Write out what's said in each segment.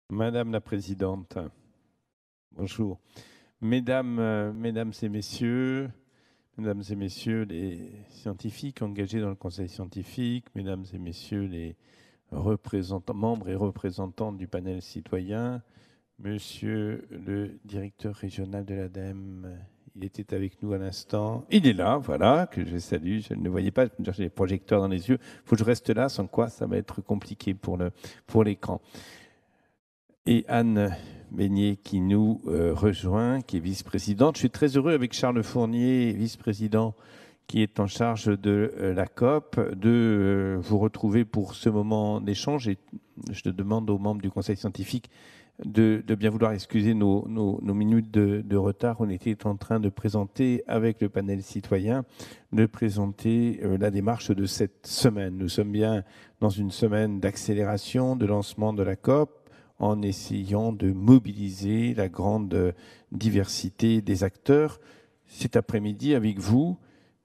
Madame la Présidente, bonjour. Mesdames et messieurs les scientifiques engagés dans le Conseil scientifique, mesdames et messieurs les membres et représentants du panel citoyen, monsieur le directeur régional de l'ADEME, il était avec nous à l'instant. Il est là, voilà, que je salue. Je ne le voyais pas, j'ai les projecteurs dans les yeux. Il faut que je reste là, sans quoi ça va être compliqué pour l'écran. Et Anne Beignet qui nous rejoint, qui est vice-présidente. Je suis très heureux avec Charles Fournier, vice-président, qui est en charge de la COP, de vous retrouver pour ce moment d'échange. Et je demande aux membres du Conseil scientifique de bien vouloir excuser nos minutes de retard. On était en train de présenter avec le panel citoyen, de présenter la démarche de cette semaine. Nous sommes bien dans une semaine d'accélération, de lancement de la COP, en essayant de mobiliser la grande diversité des acteurs. Cet après-midi, avec vous,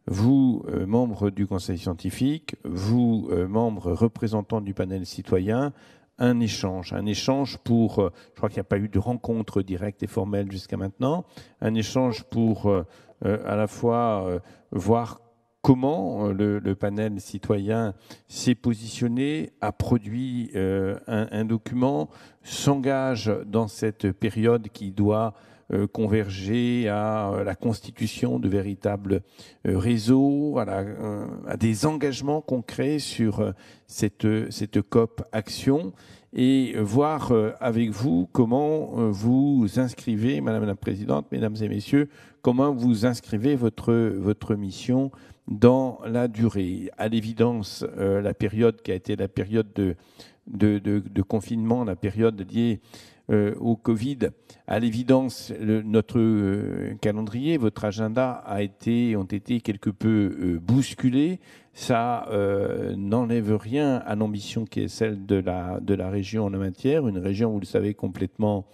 membres du Conseil scientifique, vous, membres représentants du panel citoyen, un échange pour, je crois qu'il n'y a pas eu de rencontre directe et formelle jusqu'à maintenant, un échange pour à la fois voir comment le panel citoyen s'est positionné, a produit un document, s'engage dans cette période qui doit converger à la constitution de véritables réseaux, à des engagements concrets sur cette COP Action, et voir avec vous comment vous inscrivez, Madame la Présidente, Mesdames et Messieurs, comment vous inscrivez votre mission dans la durée. À l'évidence, la période qui a été la période de confinement, la période liée au Covid, à l'évidence, notre calendrier, votre agenda ont été quelque peu bousculés. Ça n'enlève rien à l'ambition qui est celle de la région en la matière, une région, vous le savez, complètement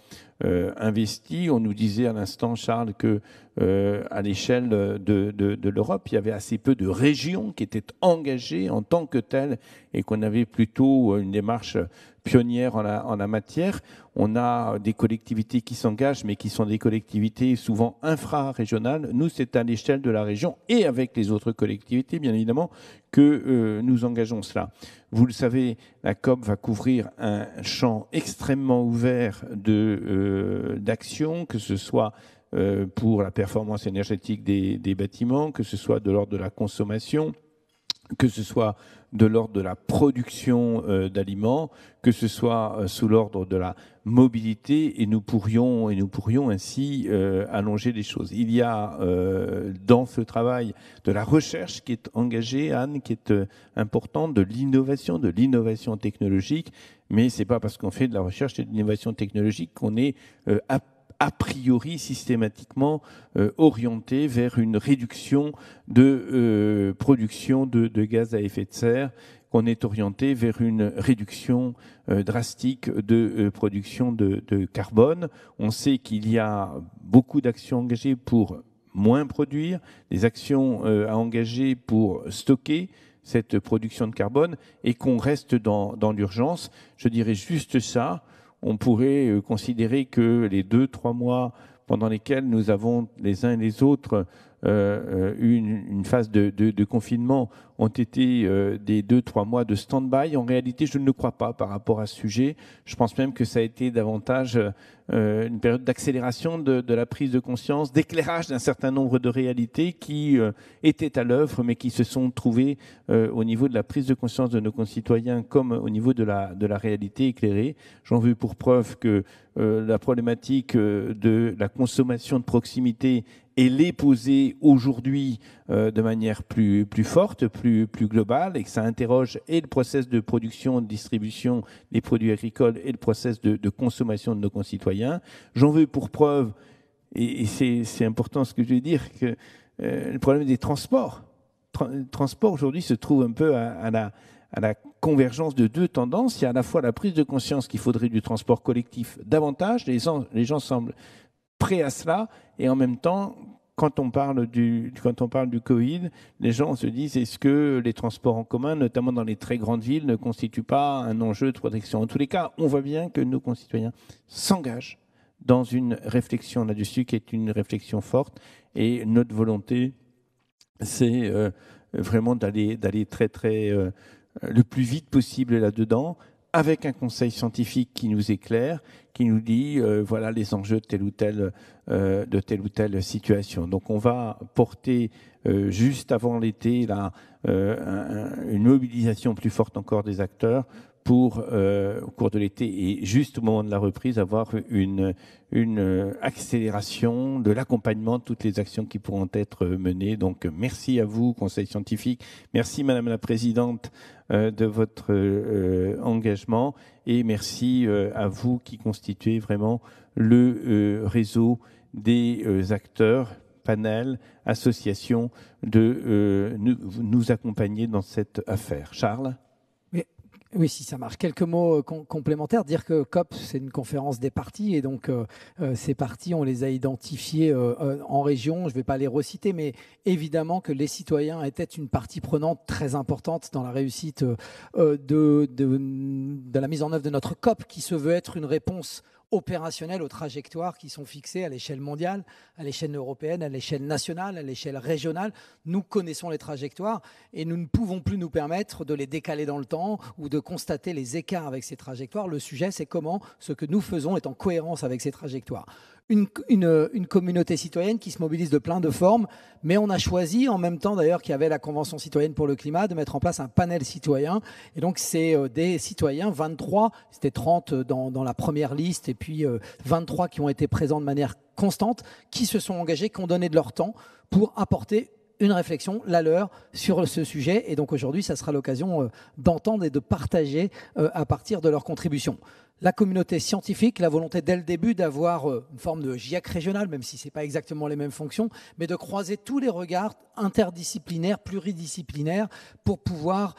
investie. On nous disait à l'instant, Charles, que à l'échelle de l'Europe, il y avait assez peu de régions qui étaient engagées en tant que telles et qu'on avait plutôt une démarche pionnière en la matière. On a des collectivités qui s'engagent, mais qui sont des collectivités souvent infra-régionales. Nous, c'est à l'échelle de la région et avec les autres collectivités, bien évidemment, que nous engageons cela. Vous le savez, la COP va couvrir un champ extrêmement ouvert d'action, que ce soit pour la performance énergétique des bâtiments, que ce soit de l'ordre de la consommation, que ce soit de l'ordre de la production d'aliments, que ce soit sous l'ordre de la mobilité, et nous pourrions ainsi allonger les choses. Il y a dans ce travail de la recherche qui est engagée, Anne, qui est importante, de l'innovation technologique, mais c'est pas parce qu'on fait de la recherche et de l'innovation technologique qu'on est a priori systématiquement orienté vers une réduction de production de gaz à effet de serre, qu'on est orienté vers une réduction drastique de production de carbone. On sait qu'il y a beaucoup d'actions engagées pour moins produire, des actions à engager pour stocker cette production de carbone, et qu'on reste dans l'urgence. Je dirais juste ça. On pourrait considérer que les 2-3 mois pendant lesquels nous avons les uns et les autres une phase de confinement ont été des 2-3 mois de stand-by. En réalité, je ne le crois pas par rapport à ce sujet. Je pense même que ça a été davantage une période d'accélération de la prise de conscience, d'éclairage d'un certain nombre de réalités qui étaient à l'œuvre, mais qui se sont trouvées au niveau de la prise de conscience de nos concitoyens comme au niveau de la réalité éclairée. J'en veux pour preuve que la problématique de la consommation de proximité, elle est posée aujourd'hui de manière plus forte, plus globale, et que ça interroge et le process de production, de distribution des produits agricoles et le process de consommation de nos concitoyens. J'en veux pour preuve, et c'est important ce que je vais dire, que le problème des transports. Le transport aujourd'hui se trouve un peu à la convergence de deux tendances. Il y a à la fois la prise de conscience qu'il faudrait du transport collectif davantage, les gens semblent prêts à cela, et en même temps, quand on parle du Covid, les gens se disent est-ce que les transports en commun, notamment dans les très grandes villes, ne constituent pas un enjeu de protection? En tous les cas, on voit bien que nos concitoyens s'engagent dans une réflexion là-dessus qui est une réflexion forte, et notre volonté, c'est vraiment d'aller très le plus vite possible là-dedans, avec un conseil scientifique qui nous éclaire, qui nous dit voilà les enjeux de telle ou telle situation. Donc on va porter juste avant l'été là une mobilisation plus forte encore des acteurs pour, au cours de l'été et juste au moment de la reprise, avoir une accélération de l'accompagnement de toutes les actions qui pourront être menées. Donc merci à vous, Conseil scientifique, merci Madame la Présidente de votre engagement, et merci à vous qui constituez vraiment le réseau des acteurs, panels, associations, de nous accompagner dans cette affaire. Charles ? Oui, si ça marche. Quelques mots complémentaires. Dire que COP, c'est une conférence des parties, et donc ces parties, on les a identifiées en région. Je ne vais pas les reciter, mais évidemment que les citoyens étaient une partie prenante très importante dans la réussite de la mise en œuvre de notre COP, qui se veut être une réponse opérationnels aux trajectoires qui sont fixées à l'échelle mondiale, à l'échelle européenne, à l'échelle nationale, à l'échelle régionale. Nous connaissons les trajectoires et nous ne pouvons plus nous permettre de les décaler dans le temps ou de constater les écarts avec ces trajectoires. Le sujet, c'est comment ce que nous faisons est en cohérence avec ces trajectoires. Une communauté citoyenne qui se mobilise de plein de formes, mais on a choisi, en même temps d'ailleurs qu'il y avait la Convention citoyenne pour le climat, de mettre en place un panel citoyen. Et donc c'est des citoyens, 23, c'était 30 dans la première liste, et puis 23 qui ont été présents de manière constante, qui se sont engagés, qui ont donné de leur temps pour apporter une réflexion, la leur, sur ce sujet. Et donc aujourd'hui, ça sera l'occasion d'entendre et de partager à partir de leurs contributions. La communauté scientifique, la volonté dès le début d'avoir une forme de GIEC régional, même si ce n'est pas exactement les mêmes fonctions, mais de croiser tous les regards interdisciplinaires, pluridisciplinaires, pour pouvoir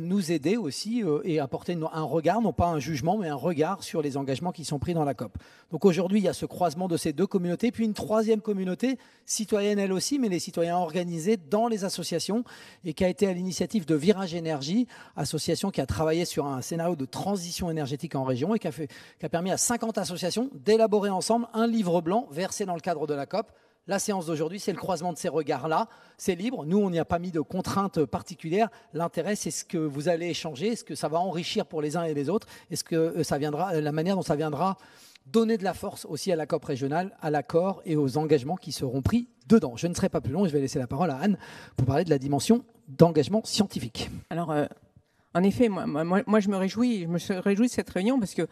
nous aider aussi et apporter un regard, non pas un jugement, mais un regard sur les engagements qui sont pris dans la COP. Donc aujourd'hui, il y a ce croisement de ces deux communautés, puis une troisième communauté, citoyenne elle aussi, mais les citoyens organisés dans les associations, et qui a été à l'initiative de Virage Énergie, association qui a travaillé sur un scénario de transition énergétique en région, et qui a permis à 50 associations d'élaborer ensemble un livre blanc versé dans le cadre de la COP. La séance d'aujourd'hui, c'est le croisement de ces regards-là. C'est libre. Nous, on n'y a pas mis de contraintes particulières. L'intérêt, c'est ce que vous allez échanger, est-ce que ça va enrichir pour les uns et les autres, est-ce que ça viendra, la manière dont ça viendra donner de la force aussi à la COP régionale, à l'accord et aux engagements qui seront pris dedans. Je ne serai pas plus long, je vais laisser la parole à Anne pour parler de la dimension d'engagement scientifique. Alors, en effet, moi je me réjouis de cette réunion, parce que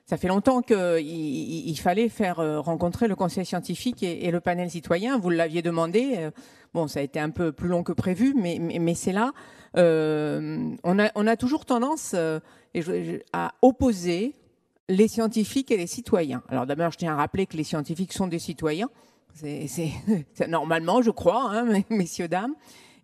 ça fait longtemps qu'il fallait faire rencontrer le conseil scientifique et le panel citoyen. Vous l'aviez demandé. Bon, ça a été un peu plus long que prévu, mais c'est là. On a toujours tendance à opposer les scientifiques et les citoyens. Alors d'abord, je tiens à rappeler que les scientifiques sont des citoyens. C'est normalement, je crois, hein, messieurs, dames.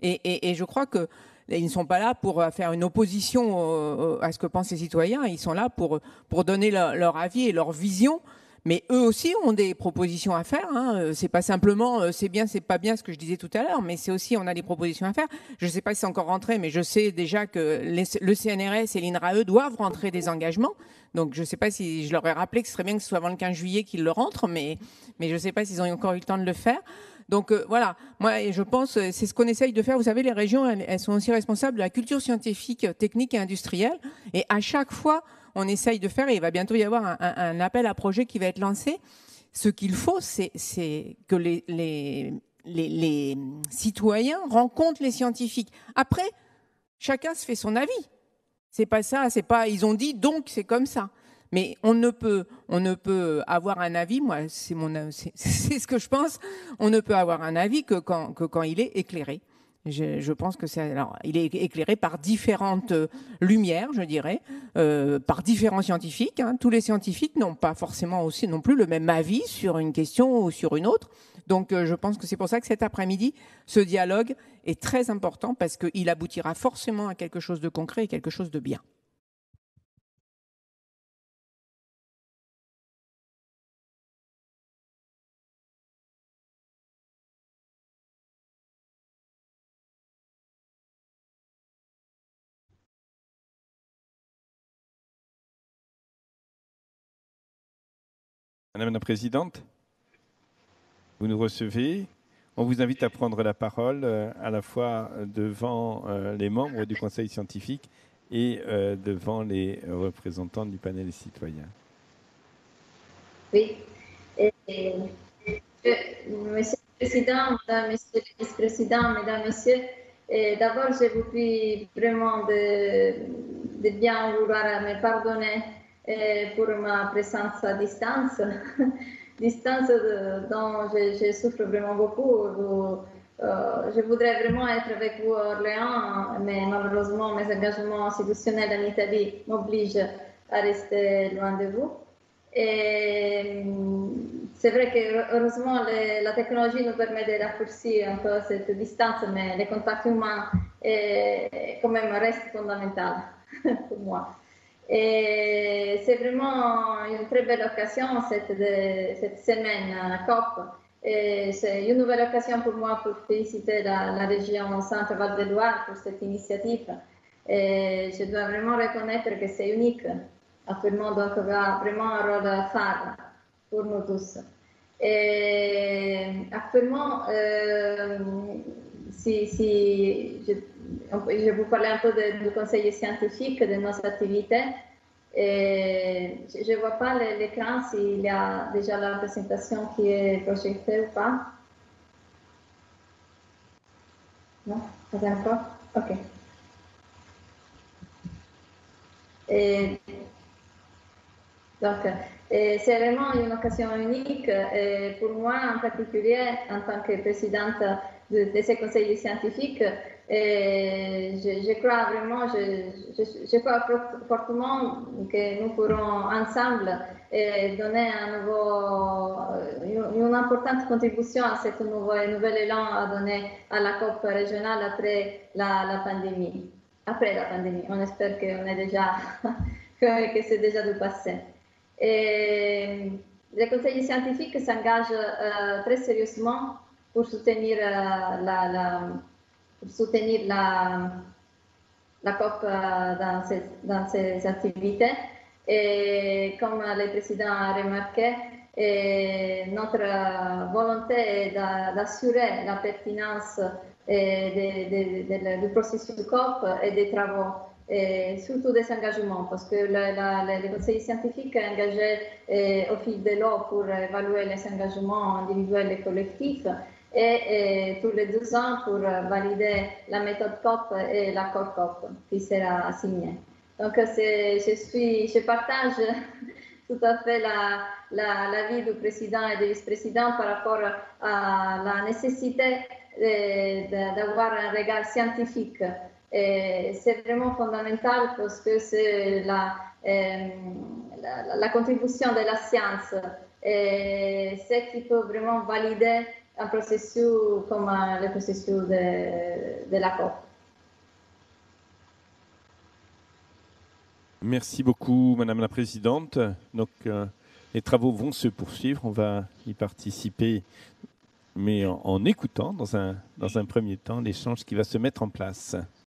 Et je crois que ils ne sont pas là pour faire une opposition à ce que pensent les citoyens. Ils sont là pour donner leur avis et leur vision. Mais eux aussi ont des propositions à faire. Hein. C'est pas simplement c'est bien, c'est pas bien, ce que je disais tout à l'heure, mais c'est aussi on a des propositions à faire. Je ne sais pas si c'est encore rentré, mais je sais déjà que le CNRS et l'INRAE doivent rentrer des engagements. Donc je ne sais pas si je leur ai rappelé que ce serait bien que ce soit avant le 15 juillet qu'ils le rentrent, mais je ne sais pas s'ils ont encore eu le temps de le faire. Donc voilà, moi je pense, c'est ce qu'on essaye de faire. Vous savez, les régions, elles sont aussi responsables de la culture scientifique, technique et industrielle. Et à chaque fois, on essaye de faire, et il va bientôt y avoir un appel à projet qui va être lancé. Ce qu'il faut, c'est que les citoyens rencontrent les scientifiques. Après, chacun se fait son avis. C'est pas ça, c'est pas ils ont dit donc c'est comme ça. Mais on ne peut avoir un avis, moi c'est ce que je pense, on ne peut avoir un avis que quand il est éclairé. Je pense que il est éclairé par différentes lumières, je dirais, par différents scientifiques. Hein. Tous les scientifiques n'ont pas forcément aussi non plus le même avis sur une question ou sur une autre. Donc je pense que c'est pour ça que cet après-midi, ce dialogue est très important, parce qu'il aboutira forcément à quelque chose de concret et quelque chose de bien. Madame la Présidente, vous nous recevez. On vous invite à prendre la parole à la fois devant les membres du Conseil scientifique et devant les représentants du panel citoyen. Oui. Monsieur le Président, Madame, Monsieur le Vice-président, Mesdames, Messieurs, d'abord, je vous prie vraiment de bien vouloir me pardonner pour ma présence à distance, distance dont je souffre vraiment beaucoup. Je voudrais vraiment être avec vous à Orléans, mais malheureusement, mes engagements institutionnels en Italie m'obligent à rester loin de vous. Et c'est vrai que heureusement la technologie nous permet de raccourcir un peu cette distance, mais les contacts humains quand même restent fondamentaux pour moi. Et c'est vraiment une très belle occasion cette semaine COP. Et c'est une nouvelle occasion pour moi pour féliciter la région Centre-Val de Loire pour cette initiative. Et je dois vraiment reconnaître que c'est unique. Actuellement, donc, a vraiment un rôle phare pour nous tous. Et actuellement, je vous parlais un peu du conseil scientifique, de nos activités. Et je ne vois pas l'écran s'il y a déjà la présentation qui est projetée ou pas. Non, pas encore. OK. Et donc, c'est vraiment une occasion unique pour moi en particulier en tant que présidente de ces conseils scientifiques. Je crois vraiment, je crois fortement que nous pourrons ensemble donner une importante contribution à ce nouvel élan à donner à la COP régionale après la pandémie. Après la pandémie, on espère qu'on est déjà que c'est déjà du passé. Et le conseil scientifique s'engage très sérieusement pour soutenir la COP dans ses activités. Et comme le président a remarqué, notre volonté est d'assurer la pertinence du processus COP et des travaux. Et surtout des engagements, parce que le conseil scientifique est engagé au fil de l'eau pour évaluer les engagements individuels et collectifs et tous les 2 ans pour valider la méthode COP et l'accord COP qui sera signé. Donc je partage tout à fait l'avis du président et du vice-président par rapport à la nécessité d'avoir un regard scientifique. C'est vraiment fondamental parce que c'est la contribution de la science et c'est qui peut vraiment valider un processus comme le processus de la COP. Merci beaucoup, Madame la Présidente. Donc, les travaux vont se poursuivre. On va y participer, mais en écoutant dans un premier temps l'échange qui va se mettre en place.